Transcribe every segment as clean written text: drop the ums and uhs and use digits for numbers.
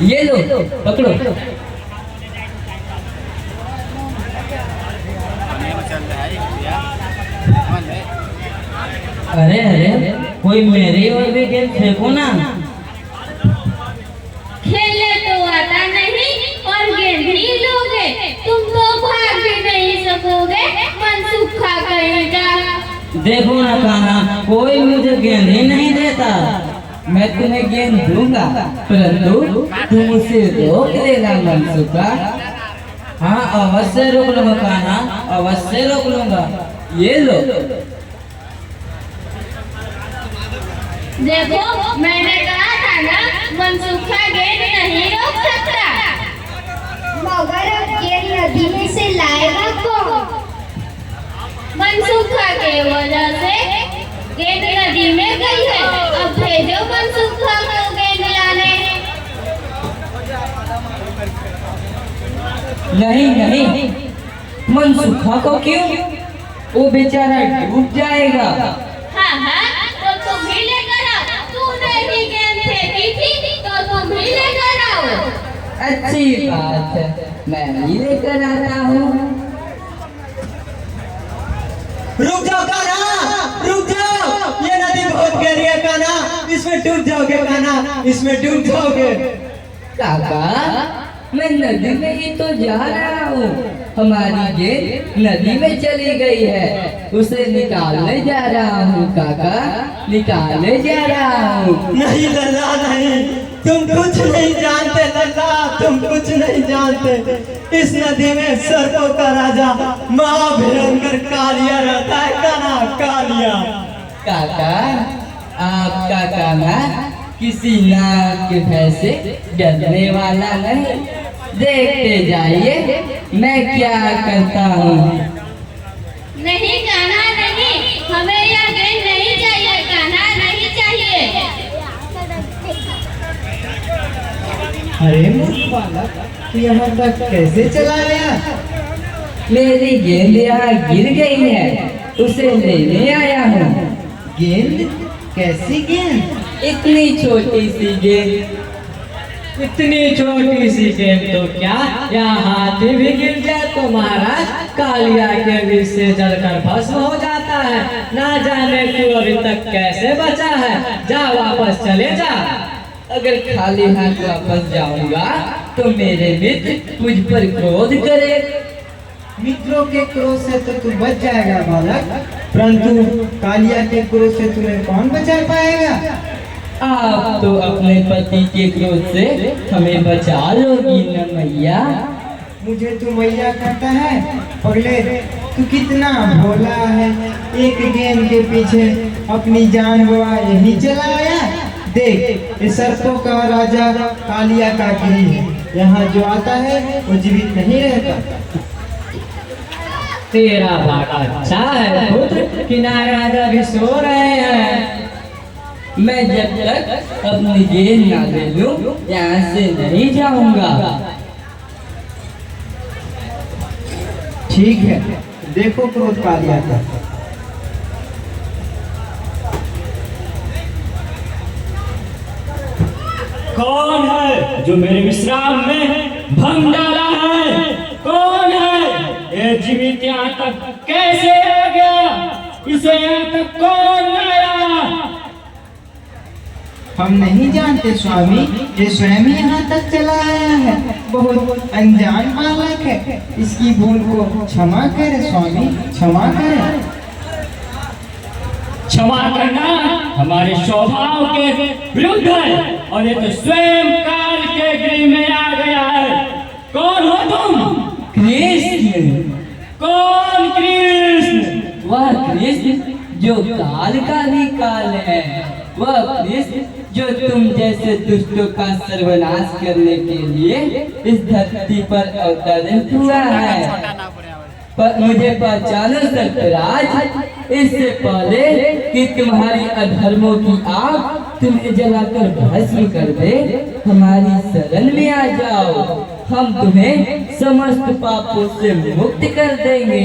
ये लो पकड़ो। अरे अरे कोई मेरी और भी गेंद फेंको ना। खेलने तो आता नहीं और गेंद ही लोगे, तुम तो भाग भी नहीं सकोगे, मन सूखा कहेगा। देखो ना कान्हा, कोई मुझे गेंद ही नहीं देता। मैं तुम्हें गेंद दूंगा, परंतु तुम उसे रोक लेना मनसूखा। हाँ अवश्य रोक लूंगा कान्हा, अवश्य रोक लूंगा। ये लो। देखो मैंने कहा था ना, मनसूखा गेंद नहीं रोक सकता। मगर अब गेंद नदी में से लाएगा कौन? मनसूखा के वजह से गेंद नदी में गई है, अब भेजो मनसूखा को गेंद लाने। नहीं नहीं, मनसूखा को क्यों? वो बेचारा डूब जाएगा। हाँ हाँ, तो तुम ही लेकर आओ, तूने भी गेंद फेंकी थी तो तुम ही लेकर आओ। अच्छी बात है, मैं ही लेकर आता हूँ। रुक जाओ कान्हा, रुक जाओ, ये नदी बहुत गहरी है कान्हा, इसमें डूब जाओगे कान्हा, इसमें डूब जाओगे। काका, मैं नदी में ही तो जा रहा हूँ। हमारी गेंद नदी में चली गई है, उसे निकालने जा रहा हूँ काका, निकालने जा रहा हूँ। नहीं लल्ला नहीं, तुम कुछ नहीं जानते लल्ला, तुम कुछ नहीं जानते। इस नदी में सर्पों का राजा महाभयंकर कालिया रहता है कान्हा, कालिया। काका, आपका कान्हा किसी नाग के भय से डरने वाला नहीं। देखते जाइए मैं क्या करता हूँ। नहीं कान्हा नहीं, हमें यह गेंद नहीं चाहिए कान्हा, नहीं चाहिए। अरे मूर्ख बालक, तू यहाँ तक कैसे चला गया? मेरी गेंद यहाँ गिर गई है, उसे लेने आया हूँ। गेंद? कैसी गेंद? इतनी छोटी सी गेंद। इतनी छोटी सी गेंद तो क्या, यहाँ हाथी भी गिर जाए तो महाराज कालिया के विष से जलकर भस्म हो जाता है। ना जाने तू अभी तक कैसे बचा है, जा वापस चले जा। अगर खाली हाथ वापस जाऊंगा तो मेरे मित्र मुझ पर क्रोध करे। मित्रों के क्रोध से तो तू बच जाएगा बालक, परंतु कालिया के क्रोध से तुम्हें कौन बचा पाएगा? आप तो अपने पति के क्रोध से हमें बचा लोगी न मैया। मुझे तू मैया कहता है? पगले, तू कितना भोला है, एक गेंद के पीछे अपनी जान गवा यही चला आया। देख, इस सर्पों का राजा कालिया का गिरी है, यहाँ जो आता है वो जीवित नहीं रहता। तेरा भाग अच्छा है पुत्र, किनारे राजा भी सो रहे हैं। मैं जब तक अपनी गेंद ना ले लूं यहाँ से नहीं जाऊंगा। ठीक है, देखो क्रोध कालिया का। कौन है जो मेरे विश्राम में भंग डाला है? कौन है? ये जीवित यहाँ तक कैसे आ गया? इसे यहाँ तक कौन लाया? हम नहीं जानते स्वामी, ये स्वयं ही यहाँ तक चला आया है, बहुत अनजान बालक है, इसकी भूल को क्षमा करें स्वामी, क्षमा करें। क्षमा करना हमारे स्वभाव के विरुद्ध है, और ये तो स्वयं काल के गृह में आ गया है। कौन हो तुम? कृष्ण। कौन कृष्ण? वह कृष्ण जो काल का भी काल है, वह कृष्ण जो तुम जैसे दुष्टों का सर्वनाश करने के लिए इस धरती पर अवतरित हुआ है। पर मुझे पहचानो सर्पराज, इससे पहले कि तुम्हारी अधर्मों की आग तुम्हें जलाकर भस्म कर दे, हमारी शरण में आ जाओ, हम तुम्हें समस्त पापों से मुक्त कर देंगे।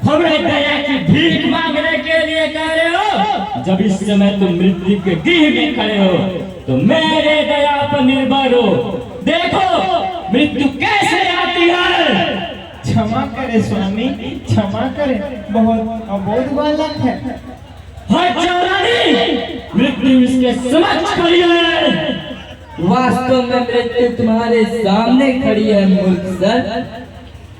हमें दया की भीख मांगने के लिए कह रहे हो? जब इस समय तुम मृत्यु के गृह में खड़े हो तो मेरे दया पर निर्भर हो। देखो मृत्यु कैसे आती है। क्षमा करे स्वामी, क्षमा करे, बहुत अबोध बालक है। मृत्यु इसके समक्ष खड़ी है। वास्तव में मृत्यु तुम्हारे सामने खड़ी है मूर्ख सर,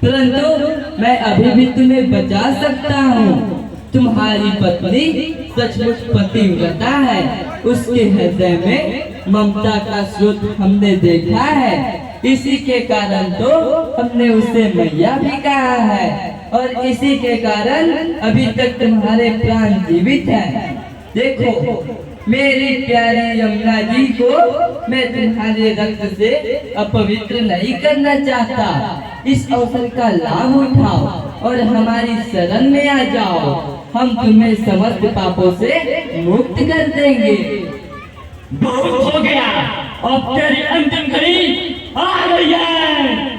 परंतु मैं अभी भी तुम्हें बचा सकता हूँ। तुम्हारी पत्नी सचमुच पतिव्रता है, उसके हृदय में ममता का स्रोत हमने देखा है, इसी के कारण तो हमने उसे मैया भी कहा है, और इसी के कारण अभी तक तुम्हारे प्राण जीवित हैं। देखो मेरी प्यारी यमुना जी को मैं तुम्हारे रक्त से अपवित्र नहीं करना चाहता। इस अवसर का लाभ उठाओ और हमारी शरण में आ जाओ, हम तुम्हें समस्त पापों से मुक्त कर देंगे। बहुत हो गया, अब तेरी अंतिम घड़ी आ गई है।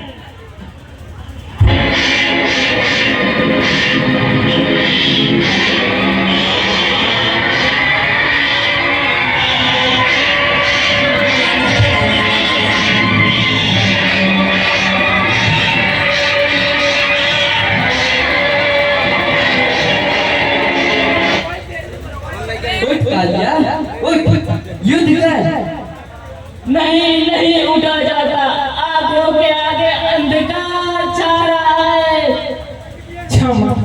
युद्ध कर। नहीं नहीं उठा जाता, आंखों के आगे अंधकार छा रहा है। क्षमा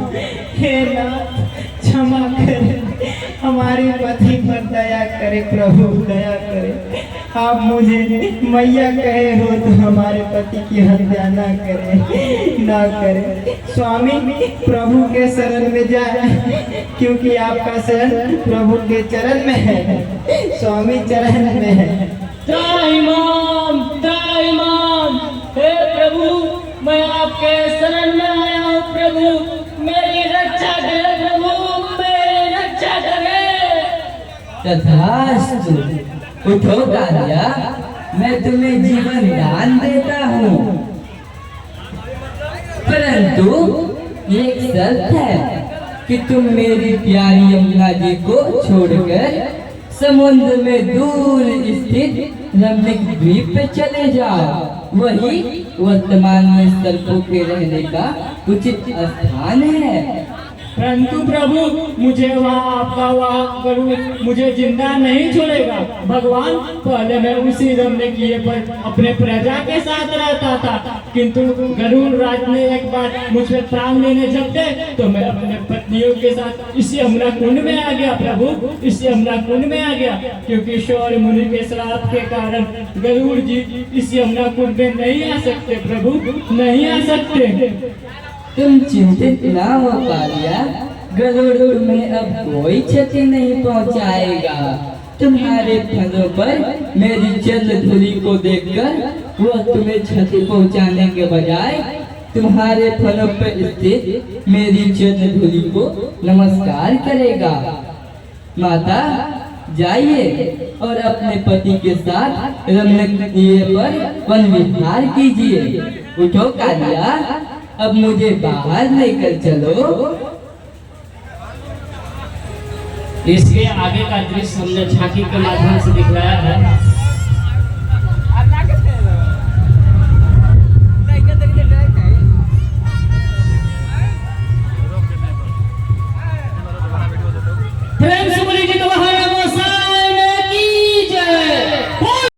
हे नाथ, क्षमा करे, हमारे पति पर दया करे प्रभु, दया करे। आप मुझे मैया कहे हो तो हमारे पति की हत्या ना करे, ना करे। स्वामी प्रभु के शरण में जाए, क्योंकि आपका शरण प्रभु के चरण में है, स्वामी चरण में है। त्राहिमाम त्राहिमाम, हे प्रभु मैं आपके शरण में आया हूँ। प्रभु मेरी रक्षा करे, प्रभु मेरी रक्षा करे। तथास्तु, उठो कालिया, मैं तुम्हें जीवन दान देता हूँ, परंतु एक शर्त है कि तुम मेरी प्यारी यमुना जी को छोड़कर समुद्र में दूर स्थित रमणीक द्वीप पे चले जाओ, वही वर्तमान में सर्पों के रहने का उचित स्थान है। परंतु प्रभु मुझे वहाँ आपका वहाँ गरुड़ मुझे जिंदा नहीं छोड़ेगा। भगवान पहले मैं उसी रमने किए पर अपने प्रजा के साथ रहता था, किंतु गरुड़ राज ने एक बार मुझे प्राण लेने झपटे तो मैं अपने पत्नियों के साथ इसी यमुना कुंड में आ गया। प्रभु इसी यमुना कुंड में आ गया, क्योंकि शौर्य मुनि के श्राप के कारण गरुड़ जी इस यमुना कुंड में नहीं आ सकते। प्रभु नहीं आ सकते। तुम चिंतित ना हो कालिया, गरुड़ तुम्हें अब कोई क्षति नहीं पहुंचाएगा। तुम्हारे फलों पर मेरी चरण धूलि को देखकर वह तुम्हें क्षति पहुंचाने के बजाय तुम्हारे फलों पर स्थित मेरी चरण धूलि को नमस्कार करेगा। माता जाइए और अपने पति के साथ रमणीक द्वीप पर वन विहार कीजिए। उठो कालिया, अब मुझे बाहर लेकर चलो। इसके आगे का दृश्य हमने झांकी के माध्यम से दिखलाया है।